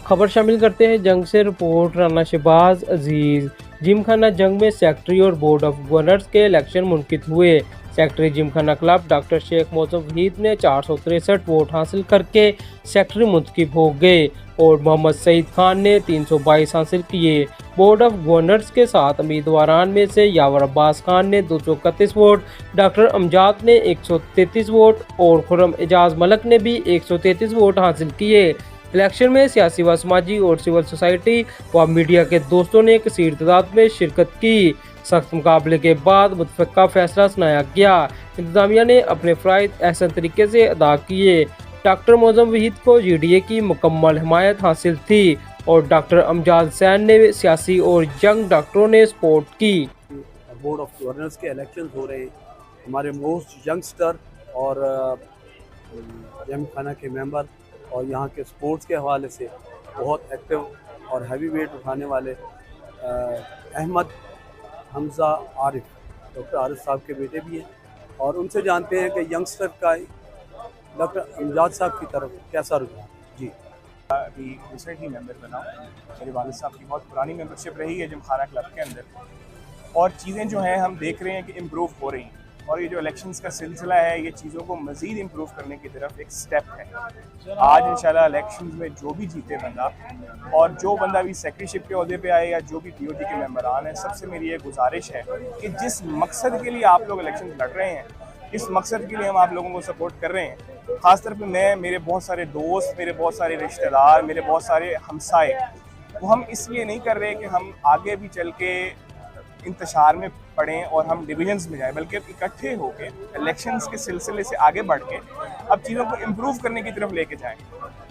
खबर शामिल करते हैं जंग से। रिपोर्ट राना शहबाज अजीज। जिमखाना जंग में सेक्रेटरी और बोर्ड ऑफ गवर्नर्स के इलेक्शन मुनकिद हुए। Secretary Gymkhana club doctor Sheikh Mausam Waheed ने 463 वोट हासिल करके सेक्रेटरी मुंतखब हो गए और मोहम्मद सईद खान ने 322 हासिल किए। बोर्ड ऑफ गवर्नर्स के 7 उम्मीदवारान में से यावर अब्बास खान ने 231 वोट, डॉक्टर अमजाद ने 133 वोट और खुर्रम एजाज मलक ने भी 133 वोट हासिल किए। इलेक्शन में सियासी व समाजी और सिविल सोसाइटी व मीडिया के दोस्तों ने कसीर तादाद में शिरकत की। सख्त मुकाबले के बाद मुतफ़क़ा फैसला सुनाया गया। इंतजामिया ने अपने फ़राइज़ अहसन तरीके से अदा किए। डॉक्टर मौज़म वहीद को GDA की मुकम्मल हिमायत हासिल थी और डॉक्टर अमजाद हुसैन ने सियासी और यंग डॉक्टरों ने सपोर्ट की। बोर्ड ऑफ गवर्नर्स के इलेक्शन हो रहे हैं। हमारे मोस्ट यंगस्टर और जिम खाना के मेंबर और यहाँ के स्पोर्ट्स के हवाले से बहुत एक्टिव और हैवी वेट उठाने वाले अहमद हमज़ा आरिफ, डॉक्टर आरिफ साहब के बेटे भी हैं और उनसे जानते हैं कि यंगस्टर का डॉक्टर अमजाद साहब की तरफ कैसा रुझान। जी, अभी रिसेंटली मेंबर बना हूँ। मेरे वालिद साहब की बहुत पुरानी मेंबरशिप रही है जिमखाना क्लब के अंदर और चीज़ें जो हैं हम देख रहे हैं कि इम्प्रूव हो रही हैं और ये जो इलेक्शंस का सिलसिला है ये चीज़ों को मज़ीद इम्प्रूव करने की तरफ एक स्टेप है। आज इंशाल्लाह इलेक्शंस में जो भी जीते बंदा और जो बंदा भी सेक्रेटरीशिप के अहदे पे आए या जो भी DOT के मेंबरान हैं, सबसे मेरी ये गुजारिश है कि जिस मकसद के लिए आप लोग इलेक्शन लड़ रहे हैं, इस मकसद के लिए हम आप लोगों को सपोर्ट कर रहे हैं। ख़ासतौर पे मैं, मेरे बहुत सारे दोस्त, मेरे बहुत सारे रिश्तेदार, मेरे बहुत सारे हमसाए, वो हम इसलिए नहीं कर रहे कि हम आगे भी चल के इंतशार में पड़ें और हम डिविजन्स में जाएं, बल्कि इकट्ठे होकर इलेक्शंस के सिलसिले से आगे बढ़ के अब चीज़ों को इम्प्रूव करने की तरफ लेके जाएं,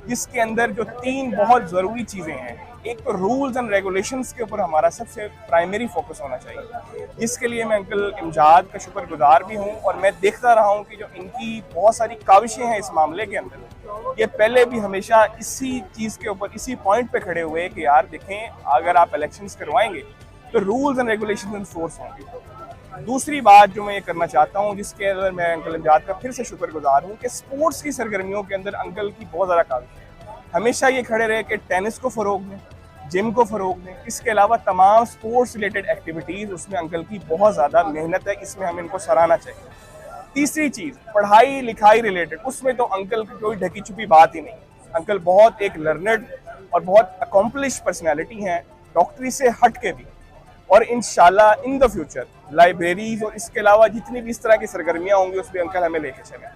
जिसके अंदर जो 3 बहुत ज़रूरी चीज़ें हैं। एक तो रूल्स एंड रेगुलेशंस के ऊपर हमारा सबसे प्राइमरी फोकस होना चाहिए, जिसके लिए मैं अंकल इमजाद का शुक्रगुजार भी हूँ और मैं देखता रहा हूँ कि जो इनकी बहुत सारी काविशें हैं इस मामले के अंदर, ये पहले भी हमेशा इसी चीज़ के ऊपर, इसी पॉइंट पे खड़े हुए कि यार देखें, अगर आप इलेक्शंस करवाएंगे तो रूल्स एंड रेगुलेशन इन्फोर्स होंगे। दूसरी बात जो मैं ये करना चाहता हूँ, जिसके अंदर मैं अंकल इमजाद का फिर से शुक्रगुजार हूँ, कि स्पोर्ट्स की सरगर्मियों के अंदर अंकल की बहुत ज़्यादा काविश है। हमेशा ये खड़े रहे कि टेनिस को फ़रोग दें, जिम को फ़रोग दें, इसके अलावा तमाम स्पोर्ट्स रिलेटेड एक्टिविटीज़, उसमें अंकल की बहुत ज़्यादा मेहनत है, इसमें हम इनको सराहना चाहिए। तीसरी चीज़, पढ़ाई लिखाई रिलेटेड, उसमें तो अंकल की कोई ढकी छुपी बात ही नहीं। अंकल बहुत एक लर्नड और बहुत अकॉम्प्लिश पर्सनैलिटी हैं, डॉक्टरी से हट के भी, और इंशाल्लाह इन द फ्यूचर लाइब्रेरीज और इसके अलावा जितनी भी इस तरह की सरगर्मियाँ होंगी उसमें अंकल हमें लेके चलें।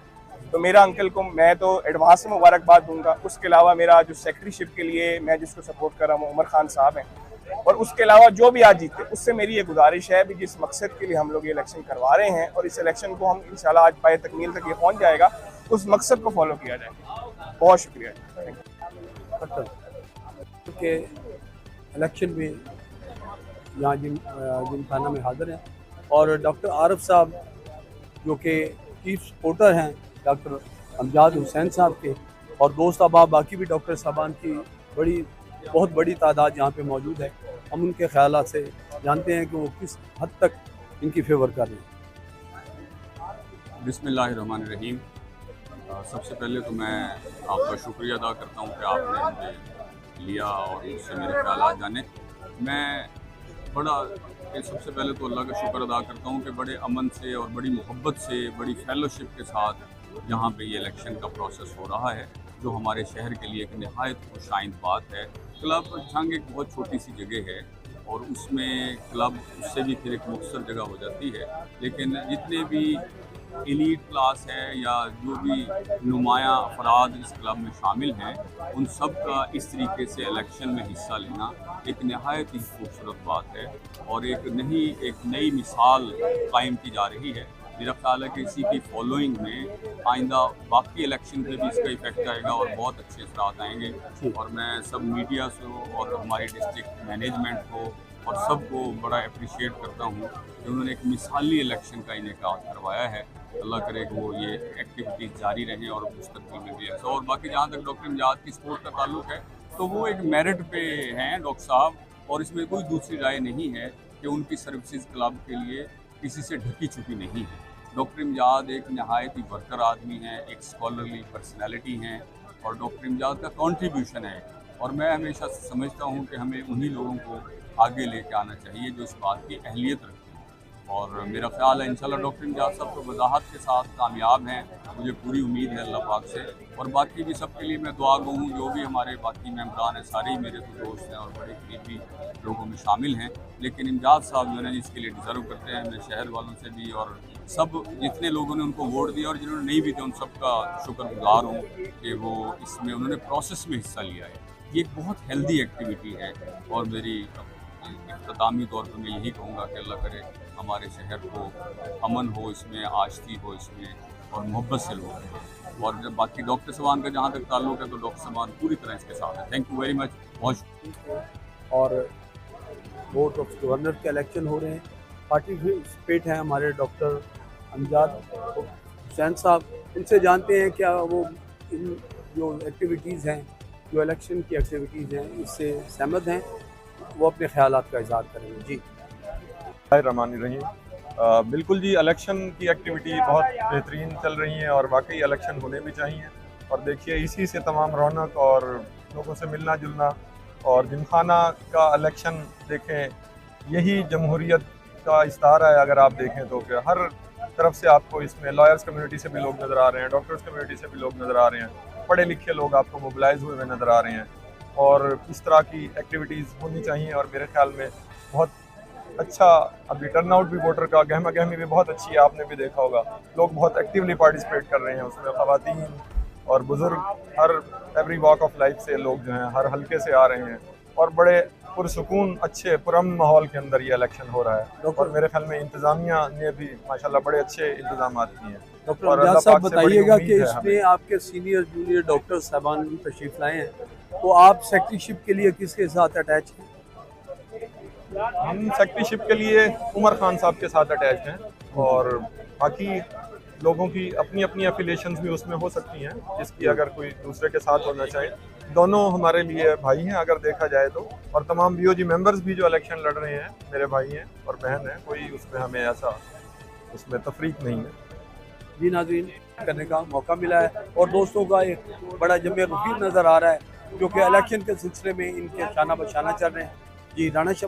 तो मेरा अंकल को मैं तो एडवांस में मुबारकबाद दूंगा। उसके अलावा मेरा जो सेक्रेटरीशिप के लिए मैं जिसको सपोर्ट कर रहा हूँ, उमर खान साहब हैं, और उसके अलावा जो भी आज जीते, उससे मेरी ये गुजारिश है भी जिस मकसद के लिए हम लोग ये इलेक्शन करवा रहे हैं और इस इलेक्शन को हम इंशाल्लाह आज पाए तकमील तक ये पहुँच जाएगा, उस मकसद को फॉलो किया जाए। बहुत शुक्रिया। के इलेक्शन में यहाँ जिमखाना में हाज़िर हैं और डॉक्टर आरिफ साहब जो कि चीफ सपोर्टर हैं डॉक्टर अमजाद हुसैन साहब के, और दोस्त अहबाब बाकी भी डॉक्टर साहबान की बहुत बड़ी तादाद यहाँ पे मौजूद है। हम उनके ख्यालात से जानते हैं कि वो किस हद तक इनकी फेवर कर रहे हैं। बिस्मिल्लाहिर्रहमानिर्रहीम। सबसे पहले तो मैं आपका शुक्रिया अदा करता हूँ कि आपने मुझे लिया और मुझसे मेरे ख्यालात जाने। मैं सबसे पहले तो अल्लाह का शुक्र अदा करता हूँ कि बड़े अमन से और बड़ी मोहब्बत से, बड़ी फेलोशिप के साथ यहाँ पे ये इलेक्शन का प्रोसेस हो रहा है, जो हमारे शहर के लिए एक नहायत खुशाइंद बात है। क्लब जंग एक बहुत छोटी सी जगह है और उसमें क्लब उससे भी फिर एक मुख्तसर जगह हो जाती है, लेकिन जितने भी एलीट क्लास है या जो भी नुमाया अफराद इस क्लब में शामिल हैं, उन सब का इस तरीके से इलेक्शन में हिस्सा लेना एक नहायत ही खूबसूरत बात है और एक नई मिसाल कायम की जा रही है। मेरा ख्याल है कि इसी की फॉलोइंग में आइंदा बाकी इलेक्शन पे भी इसका इफेक्ट आएगा और बहुत अच्छे असरात आएंगे। और मैं सब मीडिया से और हमारी डिस्ट्रिक्ट मैनेजमेंट को और सबको बड़ा अप्रिशिएट करता हूँ कि उन्होंने एक मिसाली इलेक्शन का इनेकाद करवाया है। अल्लाह करे कि वो ये एक्टिविटीज़ जारी रहें और मुस्तकबिल में भी ऐसा। और बाकी जहाँ तक डॉक्टर इमजाद की सपोर्ट का ताल्लुक है, तो वो एक मेरिट पे हैं डॉक्टर साहब, और इसमें कोई दूसरी राय नहीं है कि उनकी सर्विसेज क्लब के लिए किसी से ढकी छुपी नहीं है। डॉक्टर इमजाद एक नहायत ही वर्कर आदमी हैं, एक स्कॉलरली पर्सनैलिटी हैं, और डॉक्टर इमजाद का कॉन्ट्रीब्यूशन है और मैं हमेशा समझता हूँ कि हमें उन्हीं लोगों को आगे लेके आना चाहिए जो इस बात की अहलियत रखते हैं। और मेरा ख्याल है इंशाल्लाह डॉक्टर इम्तियाज़ साहब तो वजाहत के साथ कामयाब हैं, मुझे पूरी उम्मीद है अल्लाह पाक से। और बाकी भी सबके लिए मैं दुआ गो हूँ, जो भी हमारे बाकी मेम्बरान हैं सारे ही मेरे तो दोस्त हैं और बड़े करीबी लोगों में शामिल हैं, लेकिन इम्तियाज़ साहब जो है इसके लिए डिज़र्व करते हैं। मैं शहर वालों से भी और सब जितने लोगों ने उनको वोट दिया और जिन्होंने नहीं भी थे उन सबका शुक्रगुजार हूँ कि वो इसमें उन्होंने प्रोसेस में हिस्सा लिया है। ये एक बहुत हेल्दी एक्टिविटी है और मेरी इख्तितामी तौर पर मैं यही कहूँगा कि अल्लाह करे हमारे शहर को अमन हो, इसमें आश्ती हो इसमें और मोहब्बत से लोग रहें। और जब बाकी डॉक्टर साहबान का जहाँ तक ताल्लुक है तो डॉक्टर साहबान पूरी तरह इसके साथ है। थैंक यू वेरी मच, बहुत शुक्रिया। और बोर्ड ऑफ गवर्नर के इलेक्शन हो रहे हैं, पार्टिसिपेट हैं हमारे डॉक्टर अमजद हुसैन साहब। इनसे जानते हैं क्या वो इन जो एक्टिविटीज़ हैं, जो इलेक्शन की एक्टिविटीज़ हैं, इससे सहमत हैं, वो अपने ख्यालात का इज़हार करेंगे। जी रहीम। बिल्कुल जी, इलेक्शन की एक्टिविटी बहुत बेहतरीन चल रही है और वाकई इलेक्शन होने भी चाहिए। और देखिए इसी से तमाम रौनक और लोगों से मिलना जुलना, और जिमखाना का इलेक्शन देखें, यही जमहूरियत का इस्तारा है। अगर आप देखें तो कि हर तरफ से आपको इसमें लॉयर्स कम्युनिटी से भी लोग नज़र आ रहे हैं, डॉक्टर्स कम्युनिटी से भी लोग नज़र आ रहे हैं, पढ़े लिखे लोग आपको मोबिलाइज हुए नज़र आ रहे हैं। और इस तरह की एक्टिविटीज़ होनी चाहिए और मेरे ख्याल में बहुत अच्छा अभी टर्नआउट भी वोटर का गहमा गहमी भी बहुत अच्छी है। आपने भी देखा होगा लोग बहुत एक्टिवली पार्टिसिपेट कर रहे हैं उसमें, ख़वातीन और बुज़ुर्ग, हर एवरी वॉक ऑफ लाइफ से लोग जो हैं हर हल्के से आ रहे हैं और बड़े पुरसुकून अच्छे पुरअमन माहौल के अंदर ये इलेक्शन हो रहा है। और मेरे ख्याल में इंतज़ामिया ने भी माशाल्लाह बड़े अच्छे इंतजाम किए हैं। डॉक्टर अमजद साहब बताइएगा कि इसमें आपके सीनियर जूनियर डॉक्टर साहबान भी तशरीफ़ लाए हैं, तो आप सेक्रेटरीशिप के लिए किसके साथ अटैच हैं? हम सेक्रेटरीशिप के लिए उमर खान साहब के साथ अटैच हैं और बाकी लोगों की अपनी अपनी एफिलिएशंस भी उसमें हो सकती हैं, जिसकी अगर कोई दूसरे के साथ होना चाहे। दोनों हमारे लिए भाई हैं अगर देखा जाए तो, और तमाम बीओजी मेंबर्स भी जो इलेक्शन लड़ रहे हैं मेरे भाई हैं और बहन हैं, कोई उसमें हमें ऐसा उसमें तफरीक नहीं है। जी नाज़रीन, करने का मौका मिला है और दोस्तों का एक बड़ा जमे गफीर नज़र आ रहा है जो कि इलेक्शन के सिलसिले में इनके शाना बशाना चल रहे हैं। जी राना